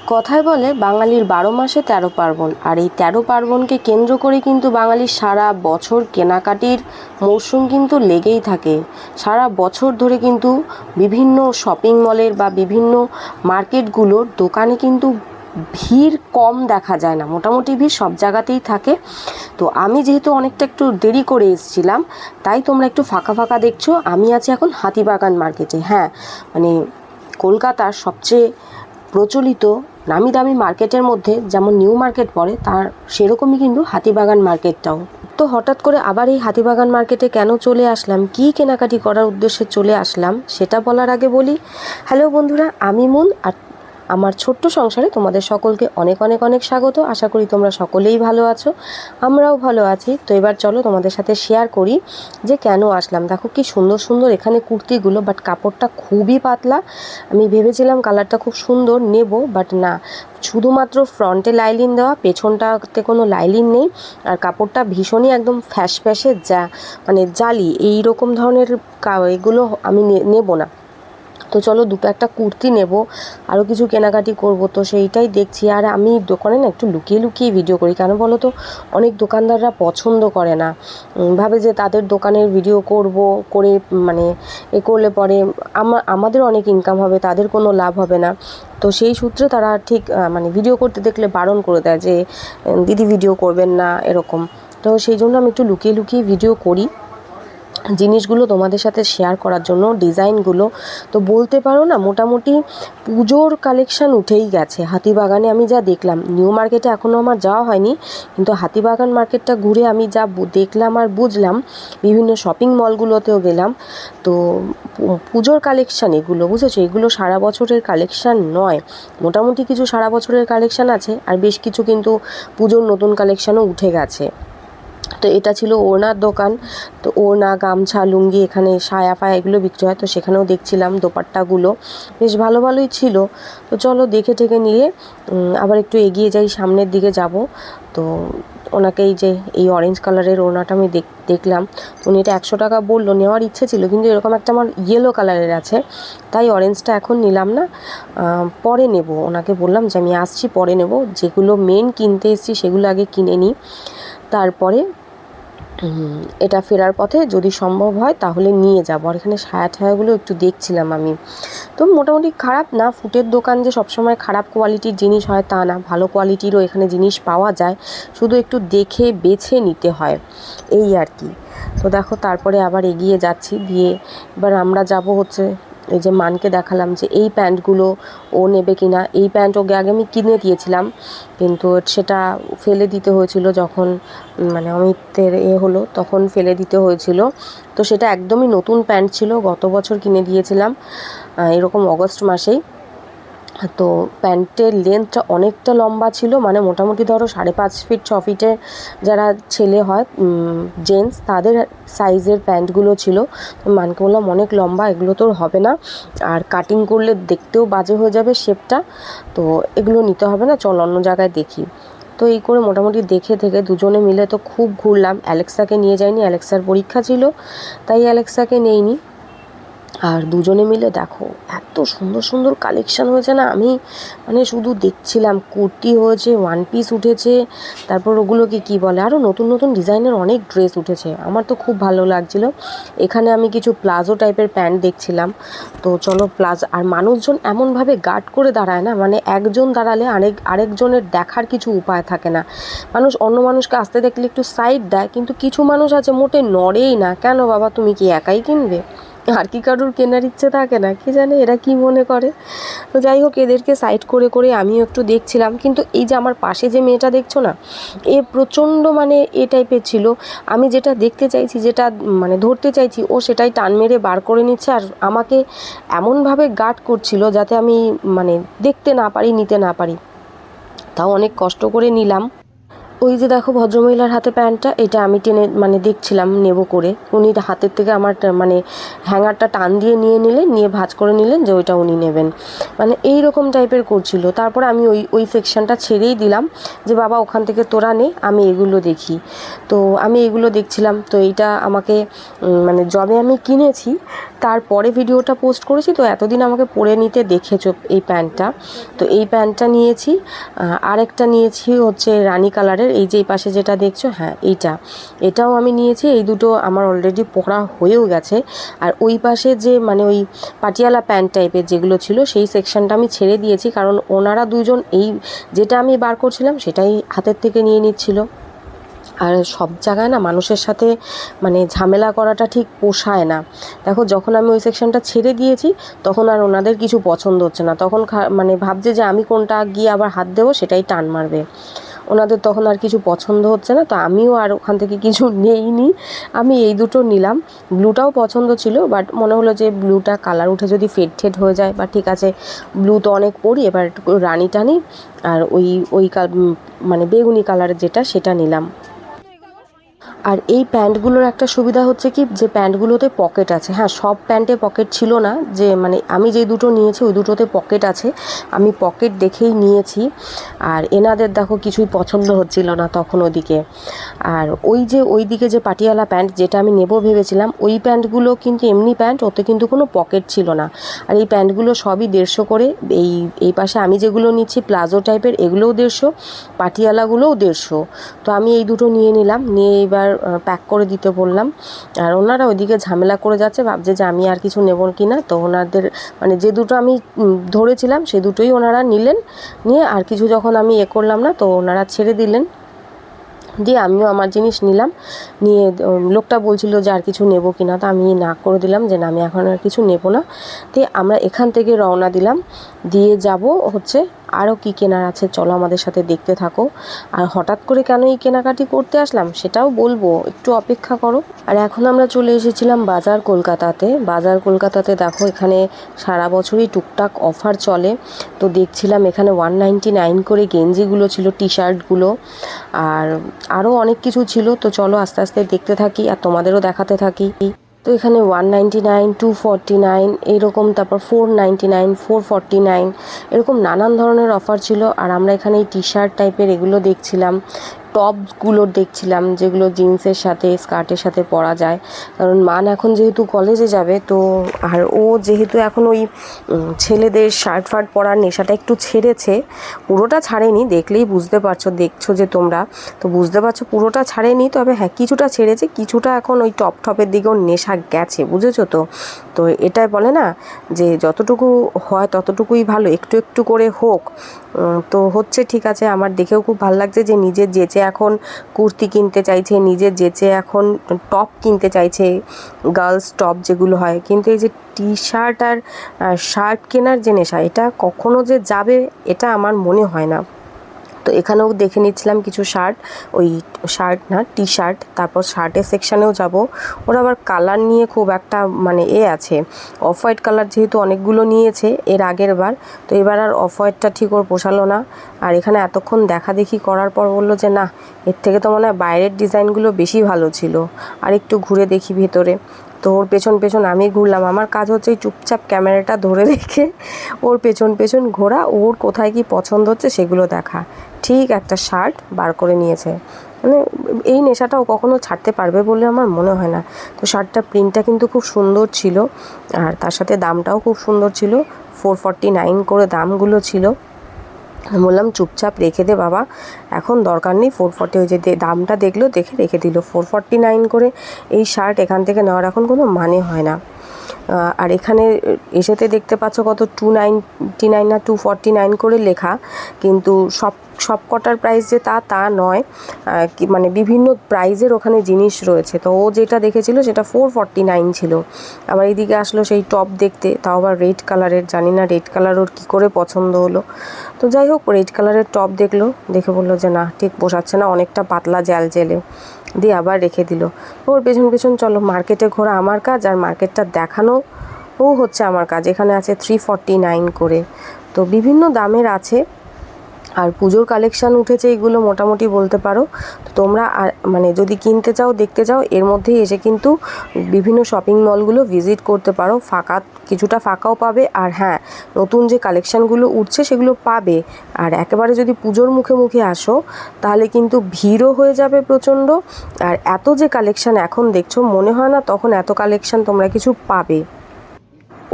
কথায় বলে বাঙালির ১২ মাসে ১৩ পার্বণ, আর এই ১৩ পার্বণকে কেন্দ্র করে কিন্তু বাঙালির সারা বছর কেনাকাটির মরশুম কিন্তু লেগেই থাকে। সারা বছর ধরে কিন্তু বিভিন্ন শপিং মলের বা বিভিন্ন মার্কেটগুলোর দোকানে কিন্তু ভিড় কম দেখা যায় না, মোটামুটি ভিড় সব জায়গাতেই থাকে। তো আমি যেহেতু অনেকটা একটু দেরি করে এসেছিলাম, তাই তোমরা একটু ফাঁকা ফাঁকা দেখছো। আমি আছি এখন হাতিবাগান মার্কেটে। হ্যাঁ, মানে কলকাতার সবচেয়ে প্রচলিত নামি দামি মার্কেটের মধ্যে যেমন নিউ মার্কেট পড়ে, তার সেরকমই কিন্তু হাতিবাগান মার্কেটটাও। তো হঠাৎ করে আবার এই হাতিবাগান মার্কেটে কেন চলে আসলাম, কী কেনাকাটি করার উদ্দেশ্যে চলে আসলাম, সেটা বলার আগে বলি, হ্যালো বন্ধুরা, আমি মুন, আর আমার ছোট্ট সংসারে তোমাদের সকলকে অনেক অনেক অনেক স্বাগত। আশা করি তোমরা সকলেই ভালো আছো, আমরাও ভালো আছি। তো এবার চলো তোমাদের সাথে শেয়ার করি যে কেন আসলাম। দেখো কি সুন্দর সুন্দর এখানে কুর্তিগুলো, বাট কাপড়টা খুবই পাতলা। আমি ভেবেছিলাম কালারটা খুব সুন্দর নেব, বাট না, শুধুমাত্র ফ্রন্টে লাইলিন দেওয়া, পেছনটাতে কোনো লাইলিন নেই। আর কাপড়টা ভীষণই একদম ফ্যাসে যা মানে জালি, এই রকম ধরনের এগুলো আমি নেব না। তো চলো দুটো একটা কুর্তি নেব, আরও কিছু কেনাকাটি করব, তো সেইটাই দেখছি। আর আমি দোকানে না একটু লুকিয়ে লুকিয়ে ভিডিও করি, কেন বলো তো, অনেক দোকানদাররা পছন্দ করে না, ভাবে যে তাদের দোকানের ভিডিও করব, করে মানে করলে পরে আমাদের অনেক ইনকাম হবে, তাদের কোনো লাভ হবে না। তো সেই সূত্রে তারা ঠিক মানে ভিডিও করতে দেখলে বারণ করে দেয় যে দিদি ভিডিও করবেন না এরকম। তো সেই জন্য আমি একটু লুকিয়ে লুকিয়ে ভিডিও করি জিনিসগুলো তোমাদের সাথে শেয়ার করার জন্য, ডিজাইনগুলো। তো বলতে পারো না মোটামুটি পুজোর কালেকশান উঠেই গেছে হাতিবাগানে। আমি যা দেখলাম, নিউ মার্কেটে এখনও আমার যাওয়া হয়নি, কিন্তু হাতিবাগান মার্কেটটা ঘুরে আমি যা দেখলাম আর বুঝলাম, বিভিন্ন শপিং মলগুলোতেও গেলাম, তো পুজোর কালেকশান এগুলো, বুঝেছো, এগুলো সারা বছরের কালেকশান নয়। মোটামুটি কিছু সারা বছরের কালেকশান আছে, আর বেশ কিছু কিন্তু পুজোর নতুন কালেকশানও উঠে গেছে। তো এটা ছিল ওড়নার দোকান। তো ওড়না, গামছা, লুঙ্গি, এখানে সায়া ফায়া এগুলো বিক্রি হয়, তো সেখানেও দেখছিলাম দোপাট্টাগুলো বেশ ভালো ভালোই ছিল। তো চলো দেখে টেকে নিয়ে আবার একটু এগিয়ে যাই, সামনের দিকে যাব। তো ওনাকে এই যে এই অরেঞ্জ কালারের ওড়নাটা আমি দেখলাম, উনি এটা 100 টাকা বললো। নেওয়ার ইচ্ছে ছিল, কিন্তু এরকম একটা আমার ইয়েলো কালারের আছে, তাই অরেঞ্জটা এখন নিলাম না, পরে নেব। ওনাকে বললাম যে আমি আসছি পরে নেব, যেগুলো মেন কিনতে এসেছি সেগুলো আগে কিনে নিই, তারপরে এটা ফেরার পথে যদি সম্ভব হয় তাহলে নিয়ে যাবো। আর এখানে সায়া ঠায়াগুলো একটু দেখছিলাম আমি, তো মোটামুটি খারাপ না। ফুটের দোকান যে সবসময় খারাপ কোয়ালিটির জিনিস হয় তা না, ভালো কোয়ালিটিরও এখানে জিনিস পাওয়া যায়, শুধু একটু দেখে বেছে নিতে হয়, এই আর কি। তো দেখো তারপরে আবার এগিয়ে যাচ্ছি, দিয়ে এবার আমরা যাব হচ্ছে, এই যে মানকে দেখালাম যে এই প্যান্টগুলো ও নেবে কি না। এই প্যান্ট ওকে আগে আমি কিনে দিয়েছিলাম, কিন্তু সেটা ফেলে দিতে হয়েছিল যখন মানে অমিতের হলো, তখন ফেলে দিতে হয়েছিল। তো সেটা একদমই নতুন প্যান্ট ছিল, গত বছর কিনে দিয়েছিলাম এরকম অগস্ট মাসেই। তো প্যান্টের লেন্থটা অনেকটা লম্বা ছিল, মানে মোটামুটি ধরো 5.5 ফিট 6 ফিটের যারা ছেলে হয় জেন্টস, তাদের সাইজের প্যান্টগুলো ছিল। মানকে বললাম অনেক লম্বা, এগুলো তোর হবে না, আর কাটিং করলে দেখতেও বাজে হয়ে যাবে শেপটা, তো এগুলো নিতে হবে না, চল অন্য জায়গায় দেখি। তো এই করে মোটামুটি দেখে থেকে দুজনে মিলে তো খুব ঘুরলাম। অ্যালেক্সাকে নিয়ে যাইনি, অ্যালেক্সার পরীক্ষা ছিল, তাই অ্যালেক্সাকে নেইনি। আর দুজনে মিলে দেখো এত সুন্দর সুন্দর কালেকশান হয়েছে না, আমি মানে শুধু দেখছিলাম। কুর্তি হয়েছে, ওয়ান পিস উঠেছে, তারপর ওগুলোকে কি বলে, আরও নতুন নতুন ডিজাইনের অনেক ড্রেস উঠেছে, আমার তো খুব ভালো লাগছিলো। এখানে আমি কিছু প্লাজো টাইপের প্যান্ট দেখছিলাম, তো চলো প্লাজো। আর মানুষজন এমনভাবে গার্ড করে দাঁড়ায় না, মানে একজন দাঁড়ালে আরেকজনের দেখার কিছু উপায় থাকে না। মানুষ অন্য মানুষকে আসতে দেখলে একটু সাইড দেয়, কিন্তু কিছু মানুষ আছে মোটে নড়েই না। কেন বাবা, তুমি কি একাই কিনবে? আর কি কারুর কেনার ইচ্ছে থাকে না, কি জানে এরা কি মনে করে। তো যাই হোক, এদেরকে সাইড করে করে আমিও একটু দেখছিলাম। কিন্তু এই যে আমার পাশে যে মেয়েটা দেখছো না, এ প্রচণ্ড মানে এ টাইপের ছিল। আমি যেটা দেখতে চাইছি, যেটা মানে ধরতে চাইছি, ও সেটাই টান মেরে বার করে নিচ্ছে, আর আমাকে এমনভাবে গার্ড করছিল যাতে আমি মানে দেখতে না পারি, নিতে না পারি। তাও অনেক কষ্ট করে নিলাম। ওই যে দেখো ভদ্রমহিলার হাতে প্যান্টটা, এটা আমি টেনে মানে দেখছিলাম নেব করে, উনি হাতের থেকে আমার মানে হ্যাঙ্গারটা টান দিয়ে নিয়ে ভাঁজ করে নিলেন যে ওইটা উনি নেবেন, মানে এই রকম টাইপের করছিল। তারপর আমি ওই সেকশনটা ছেড়েই দিলাম যে বাবা ওখান থেকে তোরা নে, আমি এগুলো দেখি। তো আমি এগুলো দেখছিলাম। তো এইটা আমাকে মানে যবে আমি কিনেছি তারপরে ভিডিওটা পোস্ট করেছি, তো এতদিন আমাকে পরে নিতে দেখেছো এই প্যান্টটা। তো এই প্যান্টটা নিয়েছি, আরেকটা নিয়েছি হচ্ছে রানি কালারের, এই যে এই পাশে যেটা দেখছো, হ্যাঁ এটাও আমি নিয়েছি। এই দুটো আমার অলরেডি পরা হয়েও গেছে। আর ওই পাশে যে মানে ওই পাটিয়ালা প্যান্ট টাইপের যেগুলো ছিল সেই সেকশনটা আমি ছেড়ে দিয়েছি, কারণ ওনারা দুজন এই যেটা আমি বার করছিলাম সেটাই হাতের থেকে নিয়ে নিচ্ছিল। আর সব জায়গায় না মানুষের সাথে মানে ঝামেলা করাটা ঠিক পোষায় না। দেখো যখন আমি ওই সেকশনটা ছেড়ে দিয়েছি তখন আর ওনাদের কিছু পছন্দ হচ্ছে না, তখন মানে ভাবছে যে আমি কোনটা গিয়ে আবার হাত দেবো সেটাই টান মারবে, ওনাদের তখন আর কিছু পছন্দ হচ্ছে না। তো আমিও আর ওখান থেকে কিছু নেইনি, আমি এই দুটো নিলাম। ব্লুটাও পছন্দ ছিল, বাট মনে হলো যে ব্লুটা কালার উঠে যদি ফেড হয়ে যায়, বা ঠিক আছে ব্লু তো অনেক পরি, এবার একটু রানি টানি, আর ওই মানে বেগুনি কালারের যেটা সেটা নিলাম। আর এই প্যান্টগুলোর একটা সুবিধা হচ্ছে কি, যে প্যান্টগুলোতে পকেট আছে। হ্যাঁ, সব প্যান্টে পকেট ছিল না, যে মানে আমি যে দুটো নিয়েছি ওই দুটোতে পকেট আছে, আমি পকেট দেখেই নিয়েছি। আর এনাদের দেখো কিছুই পছন্দ হচ্ছিল না তখন ওদিকে। আর ওই দিকে যে পাটিয়ালা প্যান্ট যেটা আমি নেব ভেবেছিলাম, ওই প্যান্টগুলো কিন্তু এমনি প্যান্ট, ওতে কিন্তু কোনো পকেট ছিল না। আর এই প্যান্টগুলো সবই 150 করে। এই পাশে আমি যেগুলো নিচ্ছি প্লাজো টাইপের, এগুলোও 150, পাটিয়ালাগুলোও 150। তো আমি এই দুটো নিয়ে নিলাম, নিয়ে এবার প্যাক করে দিতে বললাম। আর ওনারা ওইদিকে ঝামেলা করে যাচ্ছে, ভাবছে যে আমি আর কিছু নেব কি না। তো ওনাদের মানে যে দুটো আমি ধরেছিলাম সে দুটোই ওনারা নিলেন, নিয়ে আর কিছু যখন আমি করলাম না, তো ওনারা ছেড়ে দিলেন। দিয়ে আমিও আমার জিনিস নিলাম, নিয়ে লোকটা বলছিল যে আর কিছু নেব কি না, তো আমি না করে দিলাম যে না, আমি এখন আর কিছু নেব না। দিয়ে আমরা এখান থেকে রওনা দিলাম, দিয়ে যাব হচ্ছে আরও কী কেনার আছে, চলো আমাদের সাথে দেখতে থাকো। আর হঠাৎ করে কেন এই কেনাকাটি করতে আসলাম সেটাও বলবো, একটু অপেক্ষা করো। আর এখন আমরা চলে এসেছিলাম বাজার কলকাতাতে। দেখো এখানে সারা বছরই টুকটাক অফার চলে। তো দেখছিলাম এখানে 199 করে গেঞ্জিগুলো ছিল, টি শার্টগুলো, আর আরও অনেক কিছু ছিল। তো চলো আস্তে আস্তে দেখতে থাকি আর তোমাদেরও দেখাতে থাকি। তো এখানে 199, 249 এইরকম, তারপর 499, 449 এরকম নানান ধরনের অফার ছিল। আর আমরা এখানে এই টি শার্ট টাইপের এগুলো দেখছিলাম, টপসগুলো দেখছিলাম যেগুলো জিন্সের সাথে স্কার্টের সাথে পরা যায়। কারণ মান এখন যেহেতু কলেজে যাবে, তো আর ও যেহেতু এখন ওই ছেলেদের শার্ট ফার্ট পরার নেশাটা একটু ছেড়েছে, পুরোটা ছাড়েনি, দেখলেই বুঝতে পারছো, দেখছো যে তোমরা তো বুঝতে পারছো পুরোটা ছাড়েনি, তবে হ্যাঁ কিছুটা ছেড়েছে, কিছুটা এখন ওই টপের দিকেও নেশা গেছে, বুঝেছো তো। তো এটাই বলে না যে যতটুকু হয় ততটুকুই ভালো, একটু একটু করে হোক। তো হচ্ছে, ঠিক আছে। আমার দেখেও খুব ভালো লাগছে যে নিজের যেচে এখন কুর্তি কিনতে চাইছে, নিজের যেচে এখন টপ কিনতে চাইছে, গার্লস টপ যেগুলো হয়। কিন্তু এই যে টি শার্ট আর শার্ট কেনার যে নেশা, এটা কখনো যে যাবে এটা আমার মনে হয় না। তো এখানেও দেখে নিচ্ছিলাম কিছু শার্ট, ওই শার্ট না টি শার্ট, তারপর শার্টের সেকশানেও যাব। ওরা আবার কালার নিয়ে খুব একটা মানে আছে, অফ হোয়াইট কালার যেহেতু অনেকগুলো নিয়েছে এর আগের বার, তো এবার আর অফ হোয়াইটটা ঠিক ওর পোষালো না। আর এখানে এতক্ষণ দেখাদেখি করার পর বললো যে না, এর থেকে তো মনে হয় বাইরের ডিজাইনগুলো বেশি ভালো ছিল, আর একটু ঘুরে দেখি ভেতরে। তো ওর পেছন আমি ঘুরলাম, আমার কাজ হচ্ছে এই চুপচাপ ক্যামেরাটা ধরে রেখে ওর পেছন ঘোরা, ওর কোথায় কি পছন্দ হচ্ছে সেগুলো দেখা। ঠিক একটা শার্ট বার করে নিয়েছে, মানে এই নেশাটাও কখনো ছাড়তে পারবে বলে আমার মনে হয় না। তো শার্টটার প্রিন্টটা কিন্তু খুব সুন্দর ছিল, আর তার সাথে দামটাও খুব সুন্দর ছিল, 449 করে দামগুলো ছিল। বললাম চুপচাপ রেখে দে বাবা, এখন দরকার নেই। 440 ওই যে দামটা দেখলো, দেখে রেখে দিল। 449 করে এই শার্ট এখান থেকে নেওয়ার এখন কোনো মানে হয় না। আর এখানে এসেতে দেখতে পাচ্ছ কত 299 না 249 করে লেখা, কিন্তু সব কটার প্রাইস যে তা নয়, মানে বিভিন্ন প্রাইজের ওখানে জিনিস রয়েছে। তো ও যেটা দেখেছিল সেটা 449 ছিল। আবার এইদিকে আসলো সেই টপ দেখতে, তাও আবার রেড কালারের, জানি না রেড কালার ওর কী করে পছন্দ হলো। তো যাই হোক, রেড কালারের টপ দেখলো, দেখে বললো যে না ঠিক পোষাচ্ছে না, অনেকটা পাতলা জেলে, দিয়ে আবার রেখে দিল। ওর পেছন চলো, মার্কেটে ঘোরা আমার কাজ, আর মার্কেটটা দেখানো হচ্ছে আমার কাজ। এখানে আছে 349 করে, তো বিভিন্ন দামের আছে। আর পুজোর কালেকশান উঠেছে এগুলো মোটামুটি বলতে পারো। তো তোমরা মানে যদি কিনতে চাও দেখতে চাও এর মধ্যেই এসে কিন্তু বিভিন্ন শপিং মলগুলো ভিজিট করতে পারো, কিছুটা ফাঁকাও পাবে। আর হ্যাঁ, নতুন যে কালেকশানগুলো উঠছে সেগুলো পাবে। আর একেবারে যদি পুজোর মুখে মুখে আসো তাহলে কিন্তু ভিড়ও হয়ে যাবে প্রচণ্ড। আর এত যে কালেকশান এখন দেখছো মনে হয় না তখন এত কালেকশান তোমরা কিছু পাবে।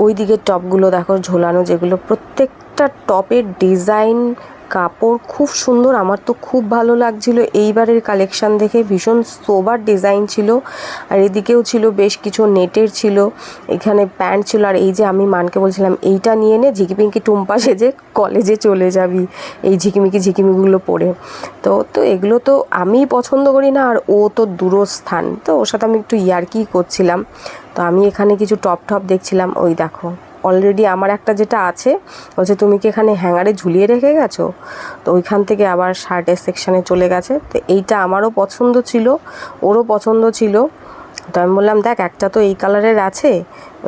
ওই দিকের টপগুলো দেখো ঝোলানো, যেগুলো প্রত্যেকটা টপের ডিজাইন কাপড় খুব সুন্দর। আমার তো খুব ভালো লাগছিল এইবারের কালেকশান দেখে, ভীষণ সোবার ডিজাইন ছিল। আর এদিকেও ছিল বেশ কিছু নেটের ছিল, এখানে প্যান্ট ছিল। আর এই যে আমি মানকে বলছিলাম এইটা নিয়ে নে, ঝিকিমিকি টুম্পা সেজে কলেজে চলে যাবি এই ঝিকিমিকিগুলো পরে। তো এগুলো তো আমি পছন্দ করি না, আর ও তো দূরস্থান, তো ওর সাথে আমি একটু ইয়ার্কি করছিলাম। তো আমি এখানে কিছু টপ দেখছিলাম। ওই দেখো অলরেডি আমার একটা যেটা আছে বলছে তুমি কি এখানে হ্যাঙ্গারে ঝুলিয়ে রেখে গেছো, তো ওইখান থেকে আবার শার্টের সেকশানে চলে গেছে। তো এইটা আমারও পছন্দ ছিল, ওরও পছন্দ ছিল। তো আমি বললাম দেখ একটা তো এই কালারের আছে,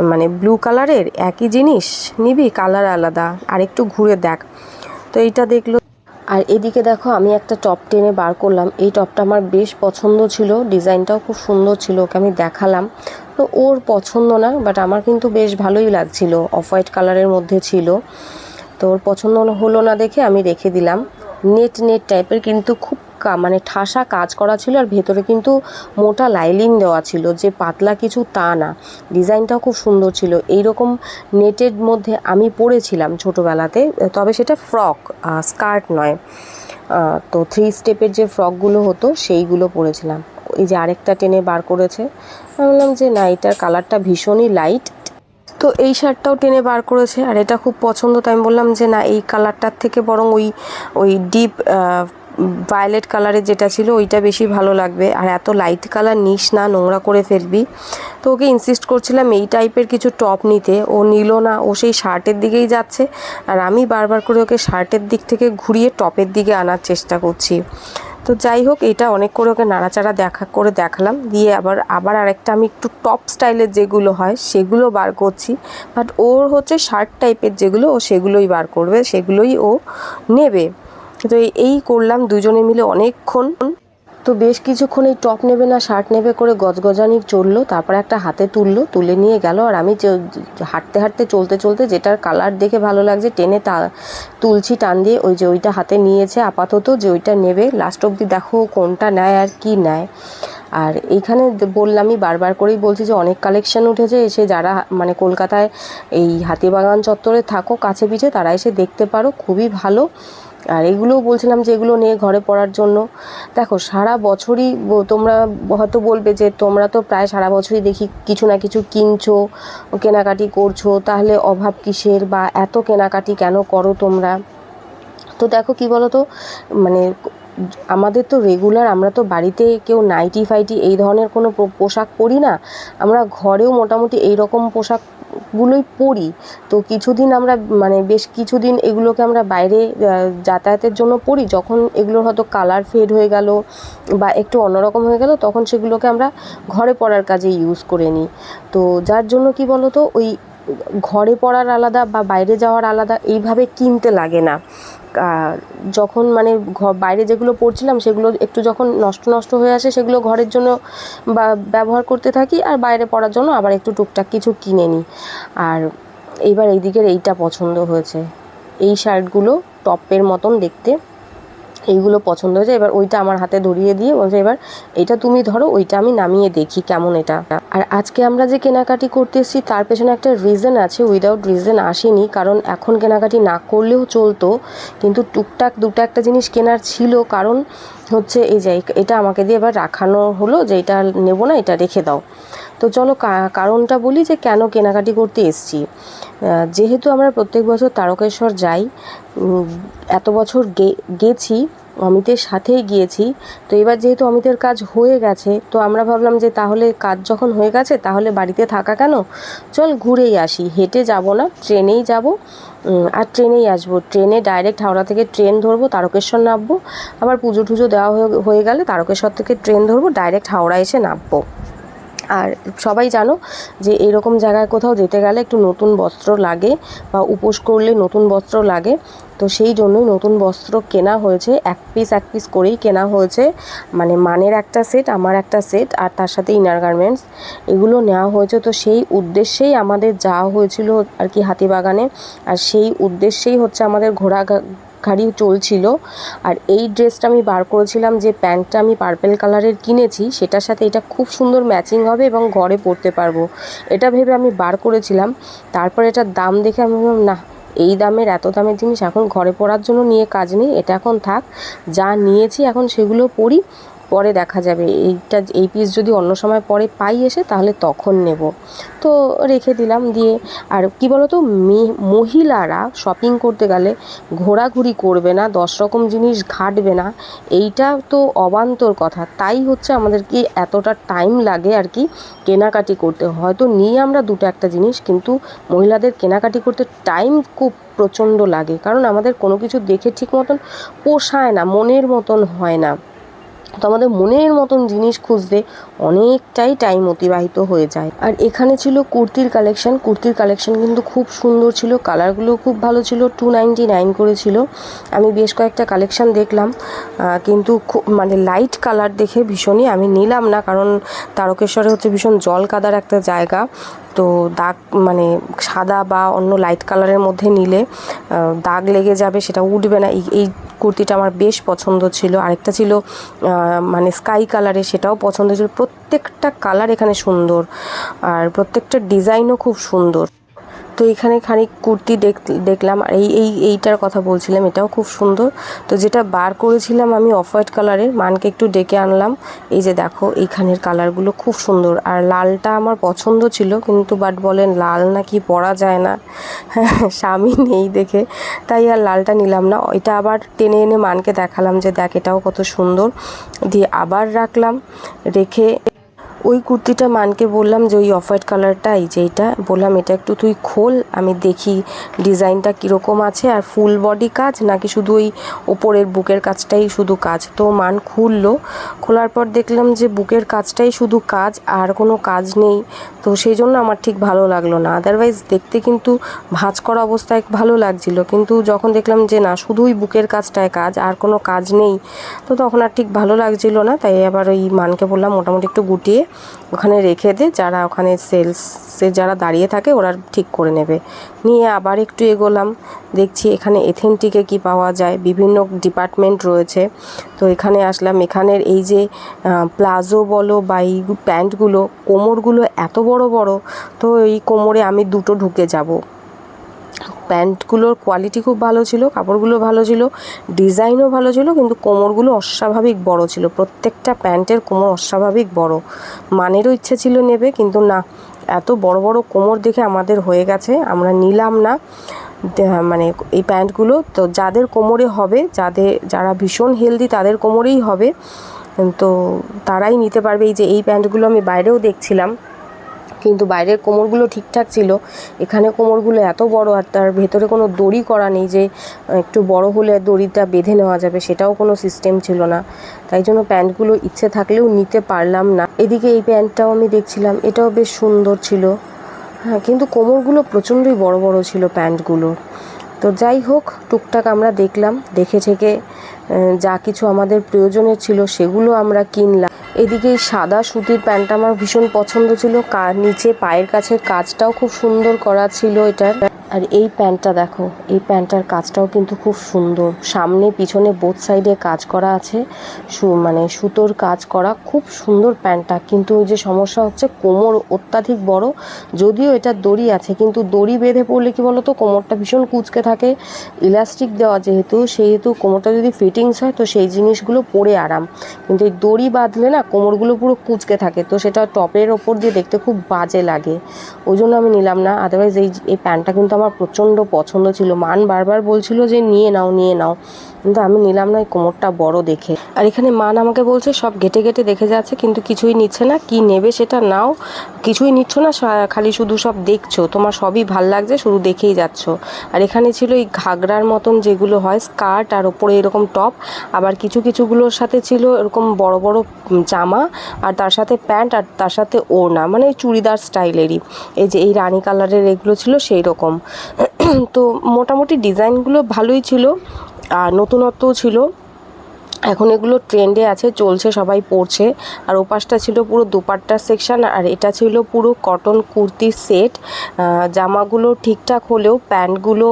মানে ব্লু কালারের, একই জিনিস নিবি, কালার আলাদা, আর একটু ঘুরে দেখ। তো এইটা দেখলো। আর এদিকে দেখো আমি একটা টপ টেনে বার করলাম, এই টপটা আমার বেশ পছন্দ ছিল, ডিজাইনটাও খুব সুন্দর ছিল, ওকে আমি দেখালাম। তো ওর পছন্দ না, বাট আমার কিন্তু বেশ ভালোই লাগছিল, অফ হোয়াইট কালারের মধ্যে ছিল। তো ওর পছন্দ হলো না দেখে আমি রেখে দিলাম। নেট টাইপের, কিন্তু খুব মানে ঠাসা কাজ করা ছিল, আর ভেতরে কিন্তু মোটা লাইলিং দেওয়া ছিল, যে পাতলা কিছু তা না। ডিজাইনটাও খুব সুন্দর ছিল। এইরকম নেটের মধ্যে আমি পরেছিলাম ছোটোবেলাতে, তবে সেটা ফ্রক, স্কার্ট নয়। তো 3 স্টেপের যে ফ্রকগুলো হতো সেইগুলো পরেছিলাম। এই যে আরেকটা টেনে বার করেছে, আমি বললাম যে না, এটার কালারটা ভীষণই লাইট। তো এই শার্টটাও টেনে বার করেছে, আর এটা খুব পছন্দ। তাই আমি বললাম যে না, এই কালারটার থেকে বরং ওই ডিপ ভায়োলেট কালারের যেটা ছিল ওইটা বেশি ভালো লাগবে, আর এত লাইট কালার নিস না, নোংরা করে ফেলবি। তো ওকে ইনসিস্ট করছিলাম এই টাইপের কিছু টপ নিতে, ও নিল না, ও সেই শার্টের দিকেই যাচ্ছে। আর আমি বারবার করে ওকে শার্টের দিক থেকে ঘুরিয়ে টপের দিকে আনার চেষ্টা করছি। তো যাই হোক, এটা অনেক করে ওকে নাড়াচাড়া দেখালাম, দিয়ে আবার আরেকটা আমি একটু টপ স্টাইলের যেগুলো হয় সেগুলো বার করছি। বাট ওর হচ্ছে শার্ট টাইপের যেগুলো, ও সেগুলোই বার করবে, সেগুলোই ও নেবে। তো এই করলাম দুজনে মিলে অনেকক্ষণ। তো বেশ কিছুক্ষণ এই টপ নেবে না শার্ট নেবে করে গজগজানি চললো, তারপর একটা হাতে তুলে নিয়ে গেল। আর আমি হাঁটতে চলতে যেটার কালার দেখে ভালো লাগছে টেনে তুলছি টান দিয়ে, ওইটা হাতে নিয়েছে আপাতত, যে ওইটা নেবে। লাস্ট অবধি দেখো কোনটা নেয় আর কি নেয়। আর এইখানে বললামই, বারবার করেই বলছি যে অনেক কালেকশান উঠেছে, এসে যারা মানে কলকাতায় এই হাতিবাগান চত্বরে থাকো কাছে পিঠে, তারা এসে দেখতে পারো, খুবই ভালো। আর এগুলোও বলছিলাম যে এগুলো নিয়ে ঘরে পরার জন্য। দেখো সারা বছরই তোমরা হয়তো বলবে যে তোমরা তো প্রায় সারা বছরই দেখি কিছু না কিছু কিনছো, কেনাকাটি করছো, তাহলে অভাব কিসের, বা এত কেনাকাটি কেন করো তোমরা? তো দেখো কি বলো তো, মানে আমাদের তো রেগুলার, আমরা তো বাড়িতে কেউ নাইটি ফাইটি এই ধরনের কোনো পোশাক পরি না, আমরা ঘরেও মোটামুটি এই রকম পোশাকগুলোই পরি। তো কিছুদিন আমরা মানে বেশ কিছুদিন এগুলোকে আমরা বাইরে যাতায়াতের জন্য পরি, যখন এগুলোর হয়তো কালার ফেড হয়ে গেল বা একটু অন্যরকম হয়ে গেল, তখন সেগুলোকে আমরা ঘরে পরার কাজে ইউজ করে নিই। তো যার জন্য কি বলো তো, ওই ঘরে পরার আলাদা বা বাইরে যাওয়ার আলাদা এইভাবে কিনতে লাগে না। যখন মানে বাইরে যেগুলো পরছিলাম সেগুলো একটু যখন নষ্ট হয়ে আসে, সেগুলো ঘরের জন্য বা ব্যবহার করতে থাকি, আর বাইরে পরার জন্য আবার একটু টুকটাক কিছু কিনে নিই। আর এইবার এই দিকের এইটা পছন্দ হয়েছে, এই শার্টগুলো টপের মতন দেখতে, এইগুলো পছন্দ হয়েছে। এবার ওইটা আমার হাতে ধরিয়ে দিয়ে বলছে এবার এটা তুমি ধরো, ওইটা আমি নামিয়ে দেখি কেমন এটা। আর আজকে আমরা যে কেনাকাটি করতে এসেছি তার পেছনে একটা রিজন আছে, উইদাউট রিজন আসেনি, কারণ এখন কেনাকাটি না করলেও চলতো, কিন্তু টুকটাক দুটো একটা জিনিস কেনার ছিল। কারণ হচ্ছে এই যে এটা আমাকে দিয়ে এবার রাখানো হলো, যে এটা নেবো না, এটা রেখে দাও। তো চলো কারণটা বলি যে কেন কেনাকাটি করতে এসেছি। যেহেতু আমরা প্রত্যেক বছর তারকেশ্বর যাই, এত বছর গেছি, অমিতের সাথেই গিয়েছি। তো এবার যেহেতু অমিতের কাজ হয়ে গেছে, তো আমরা ভাবলাম যে তাহলে কাজ যখন হয়ে গেছে তাহলে বাড়িতে থাকা কেন, চল ঘুরেই আসি। হেঁটে যাব না, ট্রেনেই যাব, আর ট্রেনেই আসবো। ট্রেনে ডাইরেক্ট হাওড়া থেকে ট্রেন ধরবো, তারকেশ্বর নামবো, আবার পুজো টুজো দেওয়া হয়ে গেলে তারকেশ্বর থেকে ট্রেন ধরবো, ডাইরেক্ট হাওড়া এসে নামবো। আর সবাই জানো যে এরকম জায়গায় কোথাও যেতে গেলে একটু নতুন বস্ত্র লাগে বা উপোস করলে নতুন বস্ত্র লাগে। তো সেই জন্যই নতুন বস্ত্র কেনা হয়েছে, এক পিস করেই কেনা হয়েছে। মানে মানের একটা সেট, আমার একটা সেট, আর তার সাথে ইনার গার্মেন্টস, এগুলো নেওয়া হয়েছে। তো সেই উদ্দেশ্যেই আমাদের যাওয়া হয়েছিল আর কি হাতিবাগানে, আর সেই উদ্দেশ্যেই হচ্ছে আমাদের ঘোরাঘাড়ি চলছিল। আর এই ড্রেসটা আমি বার করেছিলাম, যে প্যান্টটা আমি পার্পেল কালারের কিনেছি সেটার সাথে এটা খুব সুন্দর ম্যাচিং হবে এবং ঘরে পরতে পারবো, এটা ভেবে আমি বার করেছিলাম। তারপর এটার দাম দেখে আমি বললাম না, এই দামের এত দামের জিনিস এখন ঘরে পরার জন্য নিয়ে কাজ নেই, এটা এখন থাক, যা নিয়েছি এখন সেগুলো পরি, পরে দেখা যাবে। এই পিস যদি অন্য সময় পরে পাই এসে তাহলে তখন নেব। তো রেখে দিলাম। দিয়ে আর কি বলো তো, মহিলারা শপিং করতে গেলে ঘোরাঘুরি করবে না, 10 রকম জিনিস ঘাটবে না, এইটা তো অবান্তর কথা। তাই হচ্ছে আমাদেরকে এতটা টাইম লাগে আর কি কেনাকাটি করতে। হয়তো নিয়ে আমরা দুটো একটা জিনিস, কিন্তু মহিলাদের কেনাকাটি করতে টাইম খুব প্রচণ্ড লাগে, কারণ আমাদের কোনো কিছু দেখে ঠিক মতন পোষায় না, মনের মতন হয় না। তো আমাদের মনের মতন জিনিস খুঁজতে অনেকটাই টাইম অতিবাহিত হয়ে যায়। আর এখানে ছিল কুর্তির কালেকশন কিন্তু খুব সুন্দর ছিল, কালারগুলো খুব ভালো ছিল, 299 করে ছিল। আমি বেশ কয়েকটা কালেকশন দেখলাম, কিন্তু খুব মানে লাইট কালার দেখে ভীষণই আমি নিলাম না, কারণ তারকেশ্বরে হচ্ছে ভীষণ জল কাদার একটা জায়গা। তো দাগ মানে সাদা বা অন্য লাইট কালারের মধ্যে নিলে দাগ লেগে যাবে, সেটা উঠবে না। এই কুর্তিটা আমার বেশ পছন্দ ছিল। আরেকটা ছিল মানে স্কাই কালারে, সেটাও পছন্দ ছিল। প্রত্যেকটা কালার এখানে সুন্দর, আর প্রত্যেকটা ডিজাইনও খুব সুন্দর। তো এখানে খানিক কুর্তি দেখলাম, আর এইটার কথা বলছিলাম, এটাও খুব সুন্দর। তো যেটা বার করেছিলাম আমি অফ হোয়াইট কালারের, মানকে একটু ডেকে আনলাম। এই যে দেখো, এইখানের কালারগুলো খুব সুন্দর। আর লালটা আমার পছন্দ ছিল, কিন্তু বাট বলেন লাল নাকি পরা যায় না, স্বামী নেই দেখে, তাই আর লালটা নিলাম না। এটা আবার টেনে এনে মানকে দেখালাম যে দেখ এটাও কত সুন্দর, দিয়ে আবার রাখলাম। রেখে ওই কুর্তিটা মানকে বললাম যে ওই অফ হোয়াইট কালারটা, এই যে এইটা, বললাম এটা একটু তুই খোল, আমি দেখি ডিজাইনটা কীরকম আছে, আর ফুল বডি কাজ নাকি শুধু ওই ওপরের বুকের কাজটাই শুধু কাজ। তো মান খুললো, খোলার পর দেখলাম যে বুকের কাজটাই শুধু কাজ, আর কোনো কাজ নেই। তো সেই জন্য আমার ঠিক ভালো লাগলো না। আদারওয়াইজ দেখতে কিন্তু ভাঁজ করা অবস্থায় ভালো লাগছিল, কিন্তু যখন দেখলাম যে না, শুধুই বুকের কাজটায় কাজ, আর কোনো কাজ নেই, তো তখন আর ঠিক ভালো লাগছিল না। তাই আবার ওই মানকে বললাম মোটামুটি একটু গুটিয়ে ওখানে রেখে দে, যারা ওখানে সেলসে যারা দাঁড়িয়ে থাকে ওরা ঠিক করে নেবে। নিয়ে আবার একটু এগোলাম, দেখছি এখানে এথেন্টিকে কি পাওয়া যায়, বিভিন্ন ডিপার্টমেন্ট রয়েছে। তো এখানে আসলাম, এখানের এই যে প্লাজো বলো বা এই প্যান্টগুলো, কোমরগুলো এত বড় বড়, তো এই কোমরে আমি দুটো ঢুকে যাব। প্যান্টগুলোর কোয়ালিটি খুব ভালো ছিল, কাপড়গুলো ভালো ছিল, ডিজাইনও ভালো ছিল, কিন্তু কোমরগুলো অস্বাভাবিক বড় ছিল। প্রত্যেকটা প্যান্টের কোমর অস্বাভাবিক বড়। মানেরও ইচ্ছে ছিল নেবে, কিন্তু না, এত বড় বড় কোমর দেখে আমাদের হয়ে গেছে, আমরা নিলাম না। মানে এই প্যান্টগুলো তো যাদের কোমরে হবে, যারা ভীষণ হেলদি তাদের কোমরেই হবে, তো তারাই নিতে পারবে। এই যে এই প্যান্টগুলো আমি বাইরেও দেখছিলাম, কিন্তু বাইরের কোমরগুলো ঠিকঠাক ছিল, এখানে কোমরগুলো এত বড়, আর তার ভেতরে কোনো দড়ি করা নেই যে একটু বড় হলে দড়িটা বেঁধে নেওয়া যাবে, সেটাও কোনো সিস্টেম ছিল না। তাই জন্য প্যান্টগুলো ইচ্ছে থাকলেও নিতে পারলাম না। এদিকে এই প্যান্টটাও আমি দেখছিলাম, এটাও বেশ সুন্দর ছিল, হ্যাঁ, কিন্তু কোমরগুলো প্রচণ্ডই বড় বড় ছিল প্যান্টগুলো। তো যাই হোক, টুকটাক আমরা দেখলাম, দেখে থেকে যা কিছু আমাদের প্রয়োজনের ছিল সেগুলো আমরা কিনলাম। এদিকে সাদা সুতির প্যান্টটা আমার ভীষণ পছন্দ ছিল, নিচে পায়ের কাছে কাজটাও খুব সুন্দর করা ছিল এটার। আর এই প্যান্টটা দেখো, এই প্যান্টটার কাজটাও কিন্তু খুব সুন্দর, সামনে পিছনে বোথ সাইডে কাজ করা আছে, মানে সুতোর কাজ করা, খুব সুন্দর প্যান্টটা। কিন্তু ওই যে সমস্যা হচ্ছে কোমর অত্যাধিক বড়, যদিও এটা দড়ি আছে, কিন্তু দড়ি বেঁধে পড়লে কি বলতো, কোমরটা ভীষণ কুঁচকে থাকে। ইলাস্টিক দেওয়া সেহেতু কোমরটা যদি ফিটিংস হয় তো সেই জিনিসগুলো পরে আরাম, কিন্তু এই দড়ি বাঁধলে না কোমরগুলো পুরো কুঁচকে থাকে, তো সেটা টপের ওপর দিয়ে দেখতে খুব বাজে লাগে, ওই জন্য আমি নিলাম না। আদারওয়াইজ এই প্যান্টটা কিন্তু আমার প্রচণ্ড পছন্দ ছিল, মান বারবার বলছিল যে নিয়ে নাও, কিন্তু আমি নিলাম না, ওই কোমরটা বড় দেখে। আর এখানে মান আমাকে বলছে সব ঘেটে ঘেটে দেখে যাচ্ছে, কিন্তু কিছুই নিচ্ছে না। কি নেবে সেটা নাও, কিছুই নিচ্ছ না, খালি শুধু সব দেখছো, তোমার সবই ভাল লাগছে, শুধু দেখেই যাচ্ছ। আর এখানে ছিল এই ঘাগরার মতন যেগুলো হয় স্কার্ট, আর ওপরে এরকম টপ, আবার কিছুগুলোর সাথে ছিল এরকম বড় বড় জামা, আর তার সাথে প্যান্ট, আর তার সাথে ওড়না, মানে চুড়িদার স্টাইলেরই। এই যে এই রানী কালারের এগুলো ছিল সেই রকম। তো মোটামুটি ডিজাইনগুলো ভালোই ছিল আর নতুনত্বও ছিল। এখন এগুলো ট্রেন্ডে আছে, চলছে, সবাই পরছে। আর ওপাশটা ছিল পুরো দুপাট্টার সেকশন, আর এটা ছিল পুরো কটন কুর্তির সেট। জামাগুলো ঠিকঠাক হলেও প্যান্টগুলো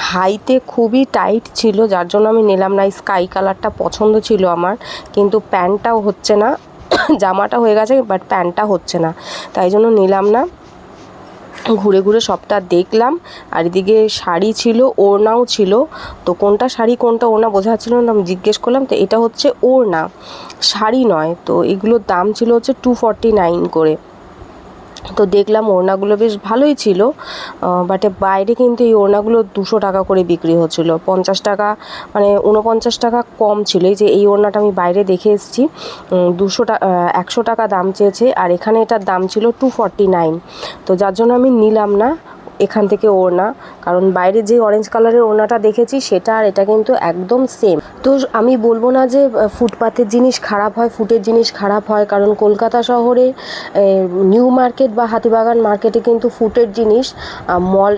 হাইতে খুবই টাইট ছিল, যার জন্য আমি নিলাম না। স্কাই কালারটা পছন্দ ছিল আমার, কিন্তু প্যান্টটাও হচ্ছে না। জামাটা হয়ে গেছে বাট প্যান্টটা হচ্ছে না, তাই জন্য নিলাম না। ঘুরে ঘুরে সবটা দেখলাম। আর এদিকে শাড়ি ছিল, ওড়নাও ছিল। তো কোনটা শাড়ি কোনটা ওড়না বোঝা যাচ্ছিল না, আমি জিজ্ঞেস করলাম। তো এটা হচ্ছে ওড়না, শাড়ি নয়। তো এগুলোর দাম ছিল হচ্ছে 249 করে। তো দেখলাম ওড়নাগুলো বেশ ভালোই ছিল, বাট বাইরে কিন্তু এই ওড়নাগুলো 200 টাকা করে বিক্রি হচ্ছিল, 50 টাকা, মানে 49 টাকা কম ছিল। এই যে এই ওড়নাটা আমি বাইরে দেখে এসেছি, 100 টাকা দাম চেয়েছে, আর এখানে এটার দাম ছিল 249। তো যার জন্য আমি নিলাম না এখান থেকে ওড়না, কারণ বাইরে যে অরেঞ্জ কালারের ওড়নাটা দেখেছি সেটা আর এটা কিন্তু একদম সেম। তো আমি বলবো না যে ফুটপাতের জিনিস খারাপ হয়, ফুটের জিনিস খারাপ হয়, কারণ কলকাতা শহরে নিউ মার্কেট বা হাতিবাগান মার্কেটে কিন্তু ফুটের জিনিস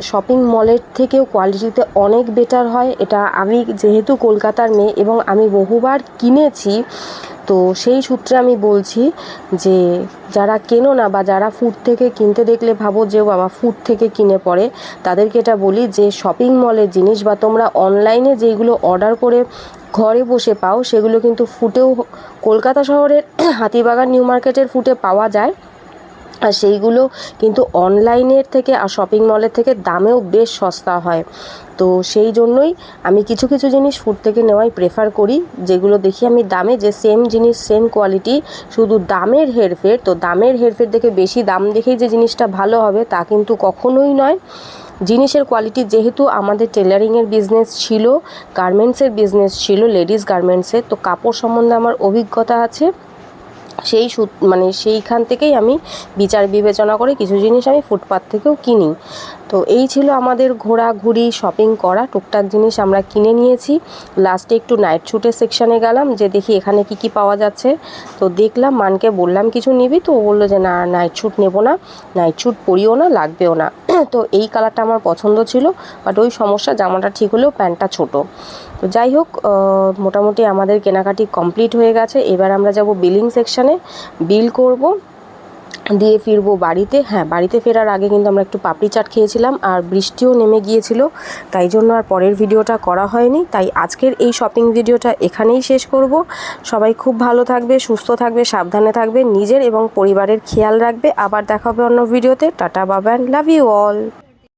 শপিং মলের থেকেও কোয়ালিটিতে অনেক বেটার হয়। এটা আমি যেহেতু কলকাতার মেয়ে এবং আমি বহুবার কিনেছি, তো সেই সূত্রে আমি বলছি যে যারা কেনো না বা যারা ফুট থেকে কিনতে দেখলে ভাবো যে বাবা ফুট থেকে কিনে পড়ে, তাদেরকে এটা বলি যে শপিং মলের জিনিস বা তোমরা অনলাইনে যেগুলো অর্ডার করে ঘরে বসে পাও সেগুলো কিন্তু ফুটেও কলকাতা শহরের হাতিবাগান নিউ মার্কেটের ফুটে পাওয়া যায়। আর সেইগুলো কিন্তু অনলাইনের থেকে আর শপিং মলের থেকে দামেও বেশ সস্তা হয়। তো সেই জন্যই আমি কিছু জিনিস ফুট থেকে নেওয়াই প্রেফার করি, যেগুলো দেখি আমি দামে যে সেম জিনিস সেম কোয়ালিটি, শুধু দামের হেরফের। তো দামের হেরফের দেখে বেশি দাম দেখেই যে জিনিসটা ভালো হবে তা কিন্তু কখনোই নয়। জিনিসের কোয়ালিটি, যেহেতু আমাদের টেলারিংয়ের বিজনেস ছিল, গার্মেন্টসের বিজনেস ছিল, লেডিস গার্মেন্টসের, তো কাপড় সম্বন্ধে আমার অভিজ্ঞতা আছে। সেইখান থেকেই আমি বিচার বিবেচনা করে কিছু জিনিস আমি ফুটপাত থেকেও কিনি। তো এই ছিল আমাদের ঘোরাঘুরি, শপিং করা, টুকটাক জিনিস আমরা কিনে নিয়েছি। লাস্টে একটু নাইট শ্যুটের সেকশানে গেলাম যে দেখি এখানে কি পাওয়া যাচ্ছে। তো দেখলাম, মানকে বললাম কিছু নিবি, তো ও বললো যে না, নাইট শ্যুট নেবো না, নাইট শ্যুট পরিও না, লাগবেও না। তো এই কালারটা আমার পছন্দ ছিল, বাট ওই সমস্যা, জামাটা ঠিক হলেও প্যান্টটা ছোটো। তো যাই হোক, মোটামুটি আমাদের কেনাকাটি কমপ্লিট হয়ে গেছে। এবার আমরা যাব বিলিং সেকশানে, বিল করব, দিয়ে ফিরবো বাড়িতে। হ্যাঁ, বাড়িতে ফেরার আগে কিন্তু আমরা একটু পাপড়ি চাট খেয়েছিলাম, আর বৃষ্টিও নেমে গিয়েছিল, তাই জন্য আর পরের ভিডিওটা করা হয়নি। তাই আজকের এই শপিং ভিডিওটা এখানেই শেষ করব। সবাই খুব ভালো থাকবে, সুস্থ থাকবে, সাবধানে থাকবে, নিজের এবং পরিবারের খেয়াল রাখবে। আবার দেখা হবে অন্য ভিডিওতে। Tata, bye bye, love you all.